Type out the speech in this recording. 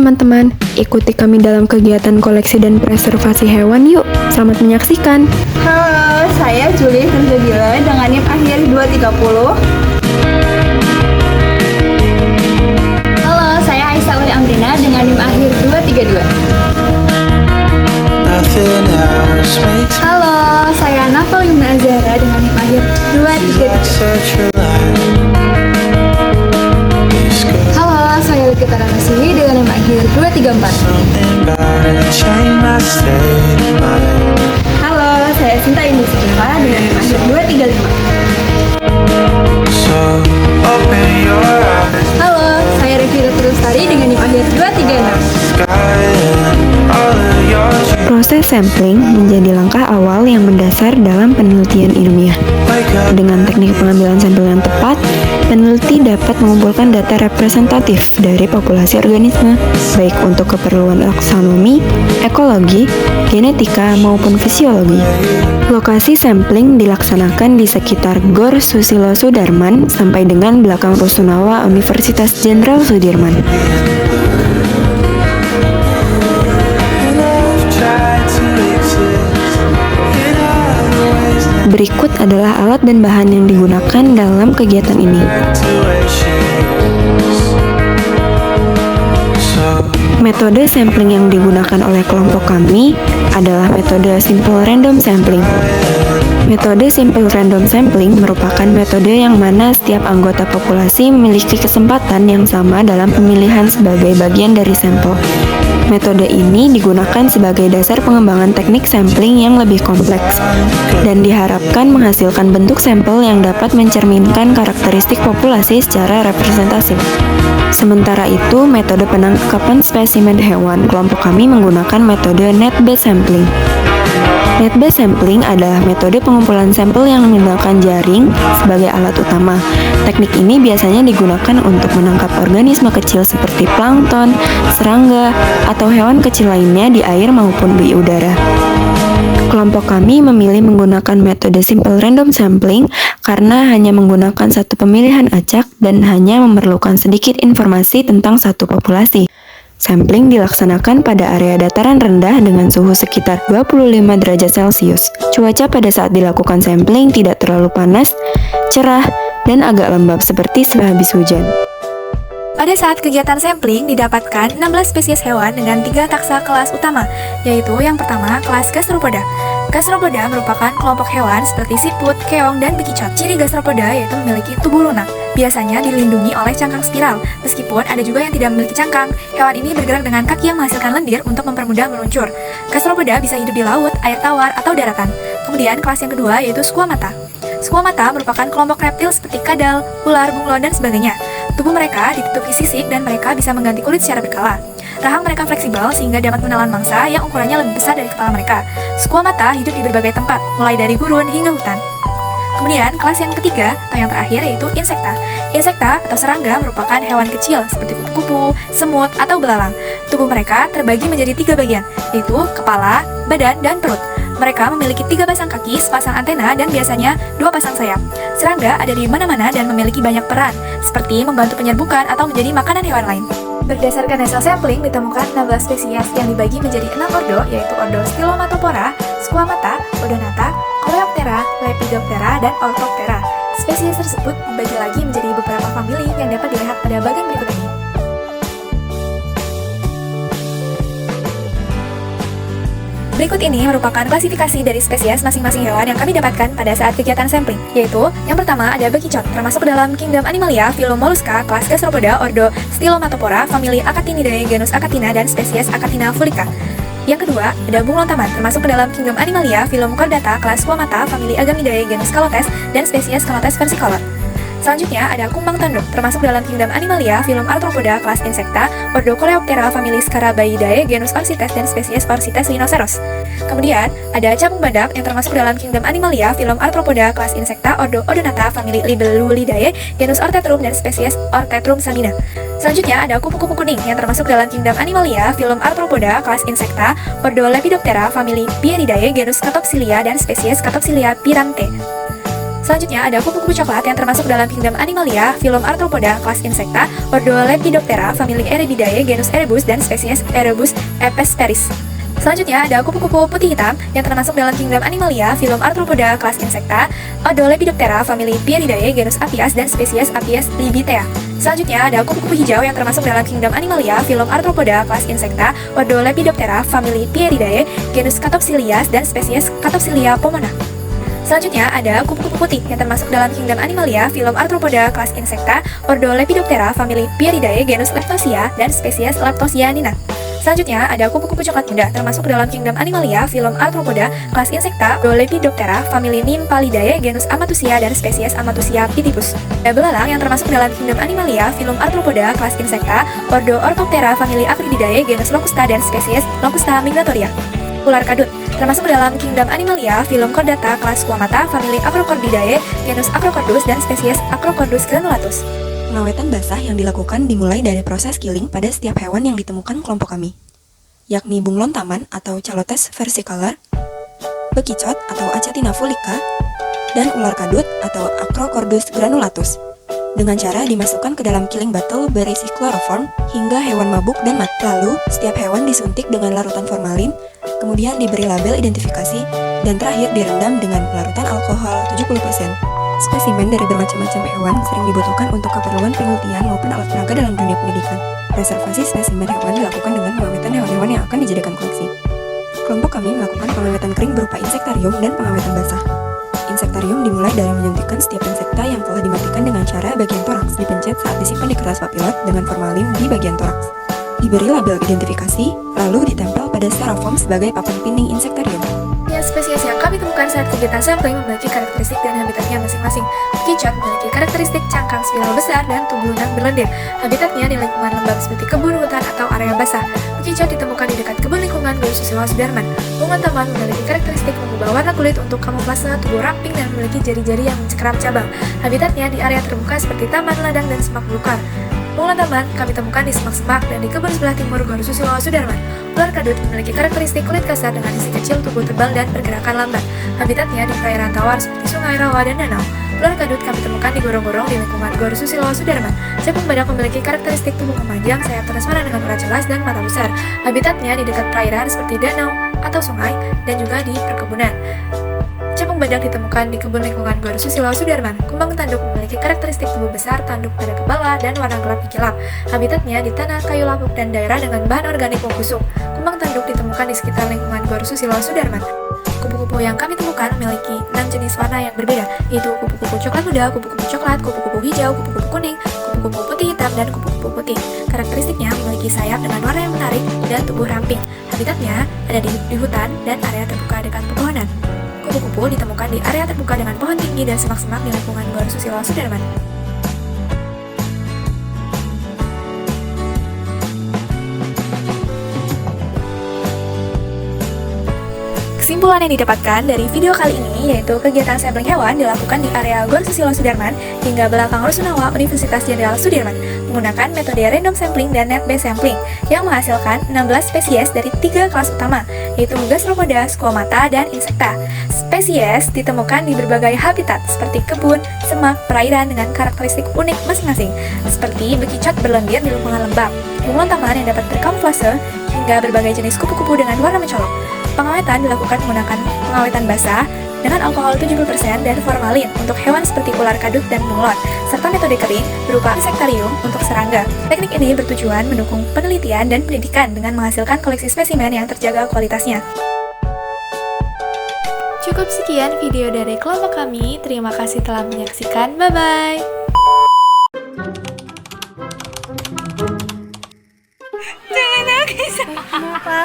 teman-teman, ikuti kami dalam kegiatan koleksi dan preservasi hewan yuk. Selamat menyaksikan. Halo, saya Julie Terzabila dengan NIM akhir 230. Halo, saya Aisyah Uli Amrina dengan NIM akhir 232. Halo, saya Nafa Yumna Azara dengan NIM akhir 233. Halo, saya Likita Ramasili dengan NIM akhir 234. Halo, saya Sinta Indi Siva dengan NIM akhir 235. Halo, saya Revira Terustari dengan NIM akhir 236. Proses sampling menjadi langkah awal yang mendasar dalam penelitian ilmiah. Dengan teknik pengambilan sampel yang tepat, peneliti dapat mengumpulkan data representatif dari populasi organisme, baik untuk keperluan taksonomi, ekologi, genetika, maupun fisiologi. Lokasi sampling dilaksanakan di sekitar Gor Susilo Sudarman sampai dengan belakang Rusunawa Universitas Jenderal Sudirman. Berikut adalah alat dan bahan yang digunakan dalam kegiatan ini. Metode sampling yang digunakan oleh kelompok kami adalah metode simple random sampling. Metode simple random sampling merupakan metode yang mana setiap anggota populasi memiliki kesempatan yang sama dalam pemilihan sebagai bagian dari sampel. Metode ini digunakan sebagai dasar pengembangan teknik sampling yang lebih kompleks dan diharapkan menghasilkan bentuk sampel yang dapat mencerminkan karakteristik populasi secara representatif. Sementara itu, metode penangkapan spesimen hewan kelompok kami menggunakan metode net-based sampling. Net-based sampling adalah metode pengumpulan sampel yang menggunakan jaring sebagai alat utama. Teknik ini biasanya digunakan untuk menangkap organisme kecil seperti plankton, serangga, atau hewan kecil lainnya di air maupun di udara. Kelompok kami memilih menggunakan metode simple random sampling karena hanya menggunakan satu pemilihan acak dan hanya memerlukan sedikit informasi tentang satu populasi. Sampling dilaksanakan pada area dataran rendah dengan suhu sekitar 25 derajat Celcius. Cuaca pada saat dilakukan sampling tidak terlalu panas, cerah, dan agak lembab seperti sehabis hujan. Pada saat kegiatan sampling didapatkan 16 spesies hewan dengan 3 taksa kelas utama, yaitu yang pertama kelas Gastropoda. Gastropoda merupakan kelompok hewan seperti siput, keong, dan bekicot. Ciri gastropoda yaitu memiliki tubuh lunak, biasanya dilindungi oleh cangkang spiral, meskipun ada juga yang tidak memiliki cangkang. Hewan ini bergerak dengan kaki yang menghasilkan lendir untuk mempermudah meluncur. Gastropoda bisa hidup di laut, air tawar, atau daratan. Kemudian kelas yang kedua yaitu Squamata. Squamata merupakan kelompok reptil seperti kadal, ular, bunglon, dan sebagainya. Tubuh mereka ditutupi sisik dan mereka bisa mengganti kulit secara berkala. Rahang mereka fleksibel sehingga dapat menelan mangsa yang ukurannya lebih besar dari kepala mereka. Squamata hidup di berbagai tempat, mulai dari gurun hingga hutan. Kemudian kelas yang ketiga atau yang terakhir yaitu Insecta. Insecta atau serangga merupakan hewan kecil seperti kupu-kupu, semut, atau belalang. Tubuh mereka terbagi menjadi 3 bagian, yaitu kepala, badan, dan perut. Mereka memiliki 3 pasang kaki, sepasang antena, dan biasanya 2 pasang sayap. Serangga ada di mana-mana dan memiliki banyak peran, seperti membantu penyerbukan atau menjadi makanan hewan lain. Berdasarkan hasil sampling, ditemukan 16 spesies yang dibagi menjadi 6 ordo, yaitu ordo Stylomatophora, Squamata, Odonata, Coleoptera, Lepidoptera, dan Orthoptera. Spesies tersebut dibagi lagi menjadi beberapa famili yang dapat dilihat pada bagian berikut ini. Berikut ini merupakan klasifikasi dari spesies masing-masing hewan yang kami dapatkan pada saat kegiatan sampling, yaitu yang pertama ada bekicot, termasuk ke dalam kingdom Animalia, phylum Mollusca, kelas Gastropoda, ordo Stylomatophora, famili Acatinidae, genus Acatina, dan spesies Acatina fulica. Yang kedua, ada bunglon taman, termasuk ke dalam kingdom Animalia, phylum Chordata, kelas Squamata, famili Agamidae, genus Calotes, dan spesies Calotes versicolor. Selanjutnya ada kumbang tanduk, termasuk dalam kingdom Animalia, phylum Arthropoda, kelas Insecta, ordo Coleoptera, famili Scarabaeidae, genus Orsites, dan spesies Orsites rhinoceros. Kemudian ada capung badak yang termasuk dalam kingdom Animalia, phylum Arthropoda, kelas Insecta, ordo Odonata, famili Libellulidae, genus Ortetrum, dan spesies Ortetrum sabina. Selanjutnya ada kupu-kupu kuning yang termasuk dalam kingdom Animalia, phylum Arthropoda, kelas Insecta, ordo Lepidoptera, famili Pieridae, genus Catopsilia, dan spesies Catopsilia pirante. Selanjutnya ada kupu-kupu coklat yang termasuk dalam kingdom Animalia, filum Arthropoda, kelas Insecta, ordo Lepidoptera, famili Erebidae, genus Erebus, dan spesies Erebus epesperis. Selanjutnya ada kupu-kupu putih hitam yang termasuk dalam kingdom Animalia, filum Arthropoda, kelas Insecta, ordo Lepidoptera, famili Pieridae, genus Apias, dan spesies Apias libitea. Selanjutnya ada kupu-kupu hijau yang termasuk dalam kingdom Animalia, filum Arthropoda, kelas Insecta, ordo Lepidoptera, famili Pieridae, genus Catopsilias, dan spesies Catopsilia pomona. Selanjutnya ada kupu-kupu putih yang termasuk dalam kingdom Animalia, filum Arthropoda, kelas Insecta, ordo Lepidoptera, famili Pieridae, genus Leptosia, dan spesies Leptosianina. Selanjutnya ada kupu-kupu coklat muda termasuk dalam kingdom Animalia, filum Arthropoda, kelas Insecta, ordo Lepidoptera, famili Nymphalidae, genus Amatusia, dan spesies Amatusia pitipus. Ada belalang yang termasuk dalam kingdom Animalia, filum Arthropoda, kelas Insecta, ordo Orthoptera, famili Acrididae, genus Locusta, dan spesies Locusta migratoria. Ular kadut termasuk dalam kingdom Animalia, filum Chordata, kelas Squamata, famili Acrocordidae, genus Acrochordus, dan spesies Acrochordus granulatus. Pengawetan basah yang dilakukan dimulai dari proses killing pada setiap hewan yang ditemukan kelompok kami, yakni bunglon taman atau Calotes versicolor, bekicot atau Achatina fulica, dan ular kadut atau Acrochordus granulatus. Dengan cara dimasukkan ke dalam killing bottle berisi kloroform hingga hewan mabuk dan mati. Lalu, setiap hewan disuntik dengan larutan formalin, kemudian diberi label identifikasi, dan terakhir direndam dengan larutan alkohol 70%. Spesimen dari bermacam-macam hewan sering dibutuhkan untuk keperluan penelitian maupun alat peraga dalam dunia pendidikan. Preservasi spesimen hewan dilakukan dengan pengawetan hewan-hewan yang akan dijadikan koleksi. Kelompok kami melakukan pengawetan kering berupa insektarium dan pengawetan basah. Insektarium dimulai dari menyuntikkan setiap insekta yang telah dimatikan dengan cara bagian toraks dipencet saat disimpan di kertas papilot dengan formalin di bagian toraks. Diberi label identifikasi, lalu ditempel pada styrofoam sebagai papan pinning insektarium. Spesies yang kami temukan saat kegiatan sampling memiliki karakteristik dan habitatnya masing-masing. Bekicot memiliki karakteristik cangkang spiral besar dan tubuh lunak berlendir. Habitatnya di lingkungan lembab seperti kebun, hutan, atau area basah. Bekicot ditemukan di dekat kebun lingkungan Guru Susilo Sudarman. Bunglon taman memiliki karakteristik mengubah warna kulit untuk kamuflase, tubuh ramping, dan memiliki jari-jari yang mencekram cabang. Habitatnya di area terbuka seperti taman, ladang, dan semak belukar. Bunglon taman kami temukan di semak-semak dan di kebun sebelah timur Guru Susilo Sudarman. Ular kadut memiliki karakteristik kulit kasar dengan isi kecil, tubuh tebal, dan pergerakan lambat. Habitatnya di perairan tawar seperti sungai, rawa, dan danau. Ular kadut kami temukan di gorong-gorong di lingkungan Guru Susilo Sudarman. Capung badak memiliki karakteristik tubuh memanjang, sayap transparan dengan warna jelas, dan mata besar. Habitatnya di dekat perairan seperti danau atau sungai, dan juga di perkebunan. Capung badak ditemukan di kebun lingkungan Guru Susilo Sudarman. Kumbang tanduk memiliki karakteristik tubuh besar, tanduk pada kepala, dan warna gelap hijau. Habitatnya di tanah, kayu lapuk, dan daerah dengan bahan organik membusuk. Kumbang tanduk ditemukan di sekitar lingkungan Guru Susilo Sudarman. Kupu-kupu yang kami temukan memiliki 6 jenis warna yang berbeda, yaitu kupu-kupu coklat muda, kupu-kupu coklat, kupu-kupu hijau, kupu-kupu kuning, kupu-kupu putih hitam, dan kupu-kupu putih. Karakteristiknya memiliki sayap dengan warna yang menarik dan tubuh ramping. Habitatnya ada di hutan dan area terbuka dekat pepohonan. Kupu-kupu ditemukan di area terbuka dengan pohon tinggi dan semak-semak di lingkungan Guru Susilo Sudarman. Kesimpulan yang didapatkan dari video kali ini yaitu kegiatan sampling hewan dilakukan di area Gor Susilo Sudarman hingga belakang Rusunawa Universitas Jenderal Sudirman menggunakan metode random sampling dan net based sampling yang menghasilkan 16 spesies dari 3 kelas utama yaitu Gastropoda, Squamata, dan Insecta. Spesies ditemukan di berbagai habitat seperti kebun, semak, perairan dengan karakteristik unik masing-masing seperti bekicot berlendir di lingkungan lembab, bunglon taman yang dapat berkamuflase, hingga berbagai jenis kupu-kupu dengan warna mencolok. Pengawetan dilakukan menggunakan pengawetan basah dengan alkohol 70% dan formalin untuk hewan seperti ular kadut dan bunglon, serta metode kering berupa insektarium untuk serangga. Teknik ini bertujuan mendukung penelitian dan pendidikan dengan menghasilkan koleksi spesimen yang terjaga kualitasnya. Cukup sekian video dari kelompok kami. Terima kasih telah menyaksikan. Bye-bye. Jangan nangis. Kenapa?